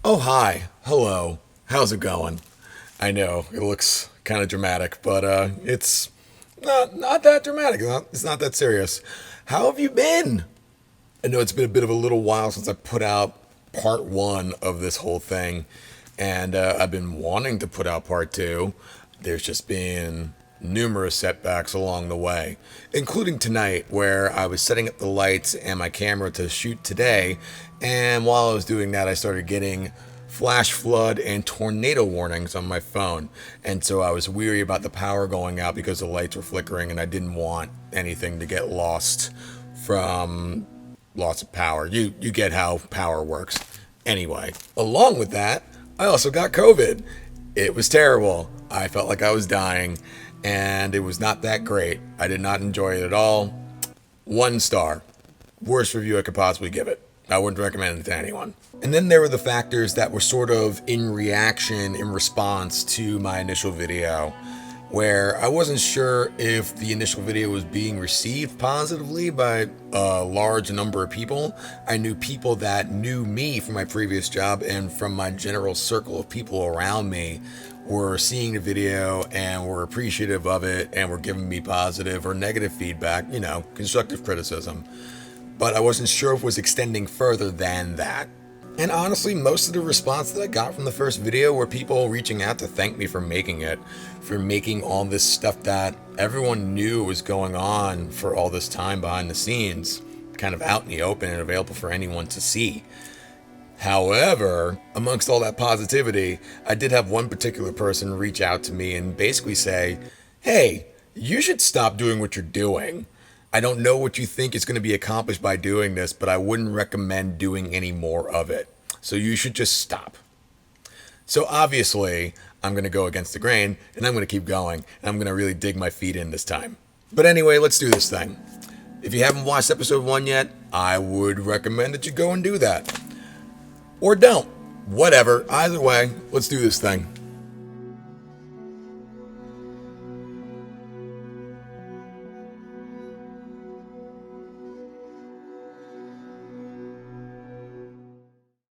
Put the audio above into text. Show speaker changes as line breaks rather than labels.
Oh, hi. Hello. How's it going? I know it looks kind of dramatic, but it's not that dramatic. It's not that serious. How have you been? I know it's been a bit of a little while since I put out part one of this whole thing, and I've been wanting to put out part two. There's just been numerous setbacks along the way, including tonight, where I was setting up the lights and my camera to shoot today, and while I was doing that, I started getting flash flood and tornado warnings on my phone. And so I was weary about the power going out because the lights were flickering and I didn't want anything to get lost from loss of power. You get how power works. Anyway, along with that, I also got COVID. It was terrible. I felt like I was dying and it was not that great. I did not enjoy it at all. 1 star. Worst review I could possibly give it. I wouldn't recommend it to anyone. And then there were the factors that were sort of in reaction, in response to my initial video, where I wasn't sure if the initial video was being received positively by a large number of people. I knew people that knew me from my previous job and from my general circle of people around me were seeing the video and were appreciative of it and were giving me positive or negative feedback, constructive criticism. But I wasn't sure if it was extending further than that. And honestly, most of the response that I got from the first video were people reaching out to thank me for making it, for making all this stuff that everyone knew was going on for all this time behind the scenes, kind of out in the open and available for anyone to see. However, amongst all that positivity, I did have one particular person reach out to me and basically say, "Hey, you should stop doing what you're doing. I don't know what you think is going to be accomplished by doing this, but I wouldn't recommend doing any more of it. So you should just stop." So obviously, I'm going to go against the grain and I'm going to keep going and I'm going to really dig my feet in this time. But anyway, let's do this thing. If you haven't watched episode 1 yet, I would recommend that you go and do that. Or don't. Whatever. Either way, let's do this thing.